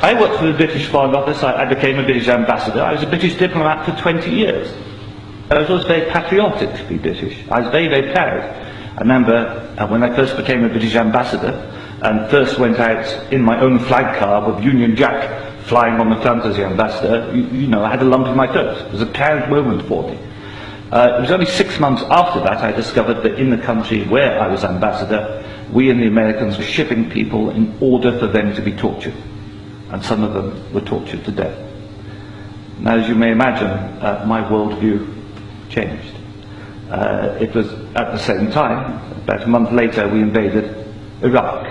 I worked for the British Foreign Office. I became a British ambassador. I was a British diplomat for 20 years. I was always very patriotic to be British. I was very, very proud. I remember when I first became a British ambassador and first went out in my own flag car with Union Jack flying on the front as the ambassador, you know, I had a lump in my throat. It was a proud moment for me. It was only 6 months after that I discovered that in the country where I was ambassador, we and the Americans were shipping people in order for them to be tortured. And some of them were tortured to death. Now, as you may imagine, my worldview changed. It was at the same time, about a month later, we invaded Iraq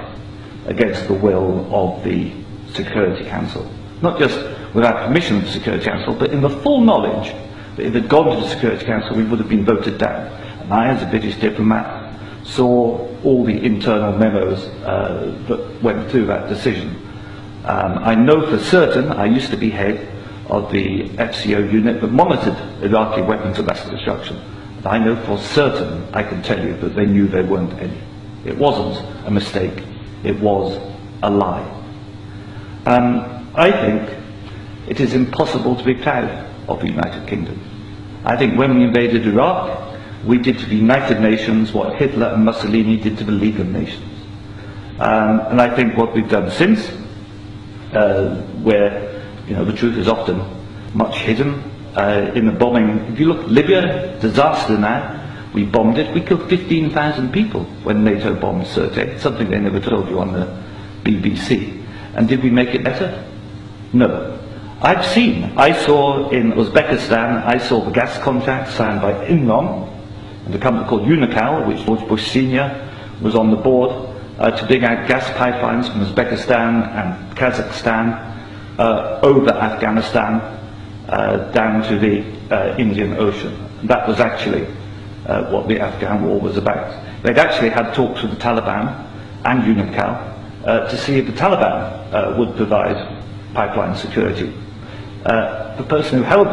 against the will of the Security Council. Not just without permission of the Security Council, but in the full knowledge that if it had gone to the Security Council, we would have been voted down. And I, as a British diplomat, saw all the internal memos that went through that decision. I know for certain, I used to be head of the FCO unit that monitored Iraqi weapons of mass destruction. And I know for certain, I can tell you, that they knew there weren't any. It wasn't a mistake, it was a lie. I think it is impossible to be proud of the United Kingdom. I think when we invaded Iraq, we did to the United Nations what Hitler and Mussolini did to the League of Nations. And I think what we've done since, where the truth is often much hidden, in the bombing, if you look at Libya, disaster now, we bombed it, we killed 15,000 people when NATO bombed Sirte, something they never told you on the BBC. And did we make it better? No. I saw in Uzbekistan, I saw the gas contract signed by Enron and a company called Unocal, which George Bush Sr. was on the board, to dig out gas pipelines from Uzbekistan and Kazakhstan over Afghanistan down to the Indian Ocean. And that was actually what the Afghan war was about. They'd actually had talks with the Taliban and Unocal to see if the Taliban would provide pipeline security. The person who held